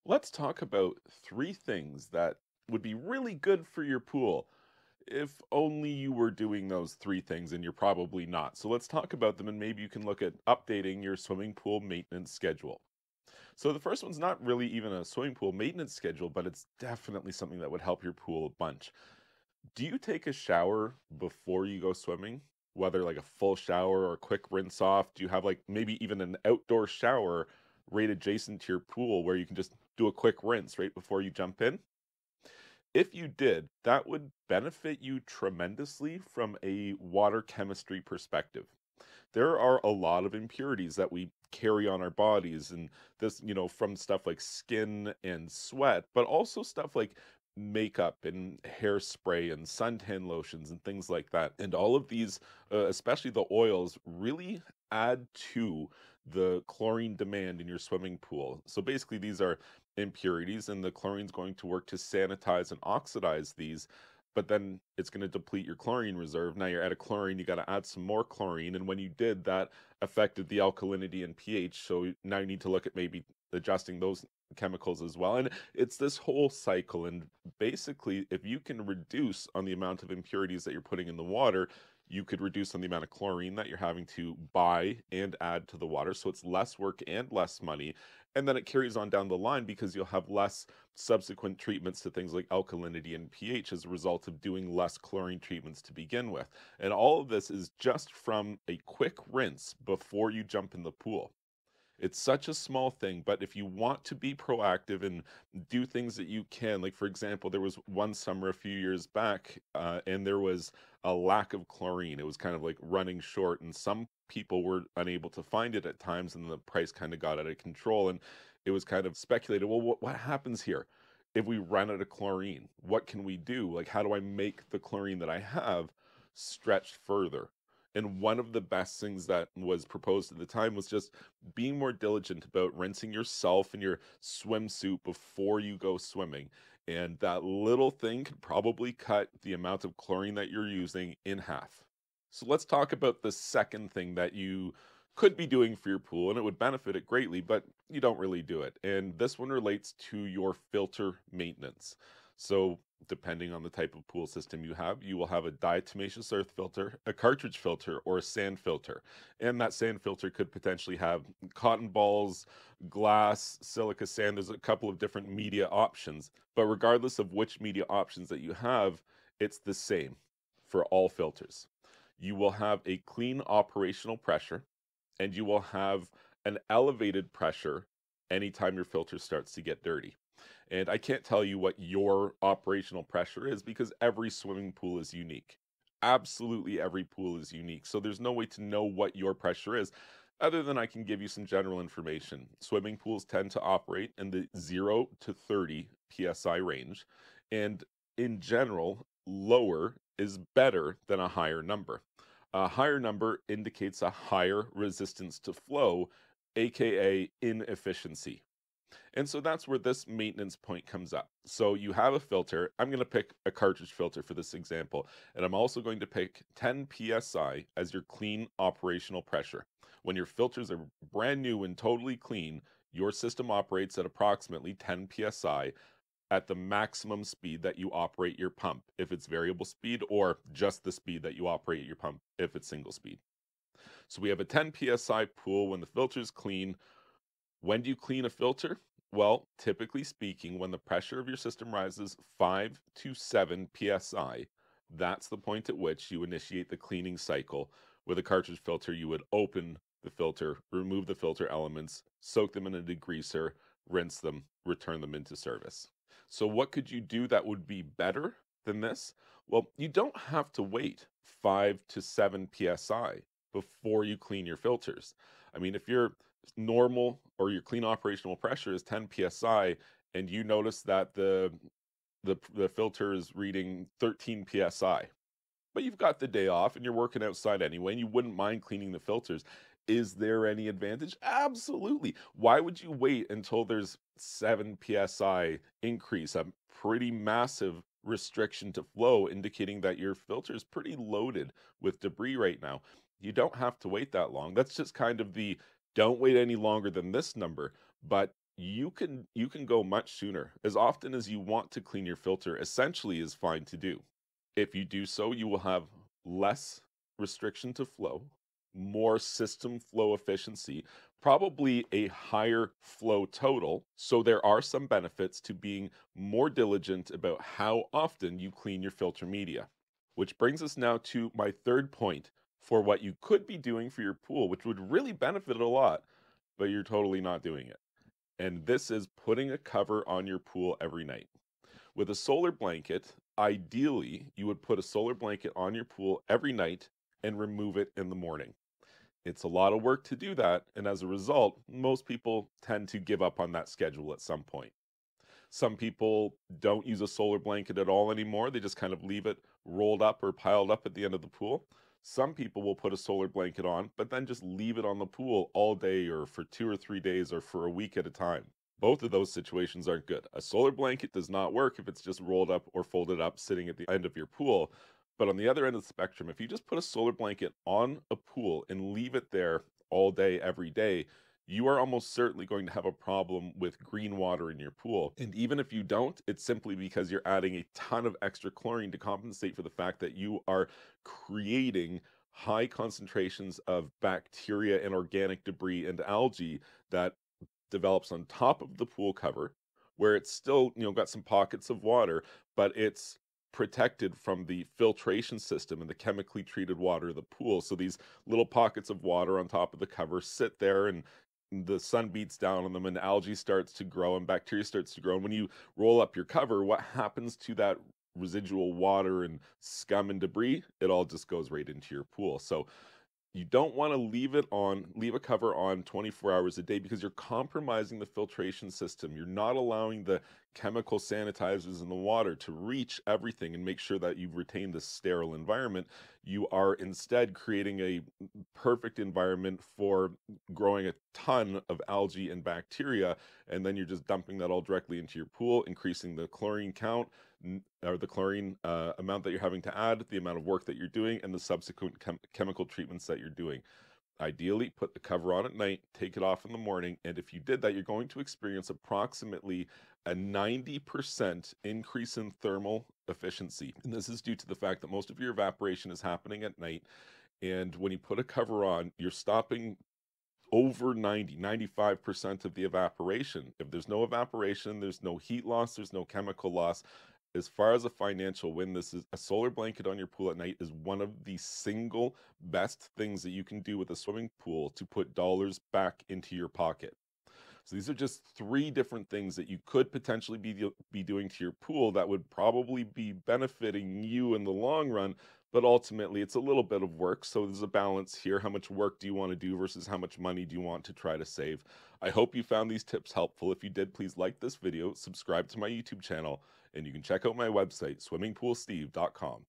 Let's talk about three things that would be really good for your pool if only you were doing those three things, and you're probably not. So let's talk about them, and maybe you can look at updating your swimming pool maintenance schedule. So the first one's not really even a swimming pool maintenance schedule, but it's definitely something that would help your pool a bunch. Do you take a shower before you go swimming? Whether like a full shower or a quick rinse off? Do you have like maybe even an outdoor shower right adjacent to your pool where you can just do a quick rinse right before you jump in? If you did, that would benefit you tremendously from a water chemistry perspective. There are a lot of impurities that we carry on our bodies, and this, from stuff like skin and sweat, but also stuff like makeup and hairspray and suntan lotions and things like that. And all of these, especially the oils, really add to the chlorine demand in your swimming pool. So basically, these are impurities, and the chlorine's going to work to sanitize and oxidize these, but then it's going to deplete your chlorine reserve. Now you're out of chlorine, you got to add some more chlorine. And when you did, that affected the alkalinity and pH. So now you need to look at maybe adjusting those chemicals as well. And it's this whole cycle. And basically, if you can reduce on the amount of impurities that you're putting in the water, you could reduce on the amount of chlorine that you're having to buy and add to the water. So it's less work and less money. And then it carries on down the line because you'll have less subsequent treatments to things like alkalinity and pH as a result of doing less chlorine treatments to begin with. And all of this is just from a quick rinse before you jump in the pool. It's such a small thing, but if you want to be proactive and do things that you can, like for example, there was one summer a few years back, and there was a lack of chlorine. It was kind of like running short, and some people were unable to find it at times, and the price kind of got out of control. And it was kind of speculated, well, what happens here if we run out of chlorine? What can we do? Like, how do I make the chlorine that I have stretch further? And one of the best things that was proposed at the time was just being more diligent about rinsing yourself and your swimsuit before you go swimming. And that little thing could probably cut the amount of chlorine that you're using in half. So let's talk about the second thing that you could be doing for your pool, and it would benefit it greatly, but you don't really do it. And this one relates to your filter maintenance. So depending on the type of pool system you have, you will have a diatomaceous earth filter, a cartridge filter, or a sand filter. And that sand filter could potentially have cotton balls, glass, silica sand. There's a couple of different media options. But regardless of which media options that you have, it's the same for all filters. You will have a clean operational pressure, and you will have an elevated pressure anytime your filter starts to get dirty. And I can't tell you what your operational pressure is because every swimming pool is unique. Absolutely every pool is unique. So there's no way to know what your pressure is other than I can give you some general information. Swimming pools tend to operate in the 0 to 30 psi range. And in general, lower is better than a higher number. A higher number indicates a higher resistance to flow, aka inefficiency. And so that's where this maintenance point comes up. So you have a filter. I'm going to pick a cartridge filter for this example. And I'm also going to pick 10 psi as your clean operational pressure. When your filters are brand new and totally clean, your system operates at approximately 10 psi at the maximum speed that you operate your pump, if it's variable speed, or just the speed that you operate your pump if it's single speed. So we have a 10 psi pool when the filter is clean. When do you clean a filter? Well, typically speaking, when the pressure of your system rises 5 to 7 psi, that's the point at which you initiate the cleaning cycle. With a cartridge filter, you would open the filter, remove the filter elements, soak them in a degreaser, rinse them, return them into service. So, what could you do that would be better than this? Well, you don't have to wait 5 to 7 psi before you clean your filters. I mean, if your normal or your clean operational pressure is 10 psi and you notice that the filter is reading 13 psi, but you've got the day off and you're working outside anyway and you wouldn't mind cleaning the filters, is there any advantage? Absolutely. Why would you wait until there's 7 psi increase, a pretty massive restriction to flow, indicating that your filter is pretty loaded with debris right now? You don't have to wait that long. That's just kind of the don't wait any longer than this number. But You can go much sooner. As often as you want to clean your filter, essentially is fine to do. If you do so, you will have less restriction to flow, more system flow efficiency, probably a higher flow total. So there are some benefits to being more diligent about how often you clean your filter media. Which brings us now to my third point for what you could be doing for your pool, which would really benefit it a lot, but you're totally not doing it. And this is putting a cover on your pool every night. With a solar blanket, ideally, you would put a solar blanket on your pool every night and remove it in the morning. It's a lot of work to do that, and as a result, most people tend to give up on that schedule at some point. Some people don't use a solar blanket at all anymore. They just kind of leave it rolled up or piled up at the end of the pool. Some people will put a solar blanket on, but then just leave it on the pool all day or for 2 or 3 days or for a week at a time. Both of those situations aren't good. A solar blanket does not work if it's just rolled up or folded up sitting at the end of your pool. But on the other end of the spectrum, if you just put a solar blanket on a pool and leave it there all day, every day, you are almost certainly going to have a problem with green water in your pool. And even if you don't, it's simply because you're adding a ton of extra chlorine to compensate for the fact that you are creating high concentrations of bacteria and organic debris and algae that develops on top of the pool cover, where it's still, got some pockets of water, but it's protected from the filtration system and the chemically treated water of the pool. So these little pockets of water on top of the cover sit there, and the sun beats down on them, and algae starts to grow and bacteria starts to grow. And when you roll up your cover, what happens to that residual water and scum and debris? It all just goes right into your pool. So you don't want to leave a cover on 24 hours a day, because you're compromising the filtration system. You're not allowing the chemical sanitizers in the water to reach everything and make sure that you retain this sterile environment. You are instead creating a perfect environment for growing a ton of algae and bacteria, and then you're just dumping that all directly into your pool, increasing the chlorine count, or the chlorine amount that you're having to add, the amount of work that you're doing, and the subsequent chemical treatments that you're doing. Ideally, put the cover on at night, take it off in the morning, and if you did that, you're going to experience approximately a 90% increase in thermal efficiency. And this is due to the fact that most of your evaporation is happening at night. And when you put a cover on, you're stopping over 95% of the evaporation. If there's no evaporation, there's no heat loss, there's no chemical loss. As far as a financial win, this is a solar blanket on your pool at night is one of the single best things that you can do with a swimming pool to put dollars back into your pocket. So these are just three different things that you could potentially be doing to your pool that would probably be benefiting you in the long run, but ultimately it's a little bit of work. So there's a balance here. How much work do you want to do versus how much money do you want to try to save? I hope you found these tips helpful. If you did, please like this video, subscribe to my YouTube channel, and you can check out my website, swimmingpoolsteve.com.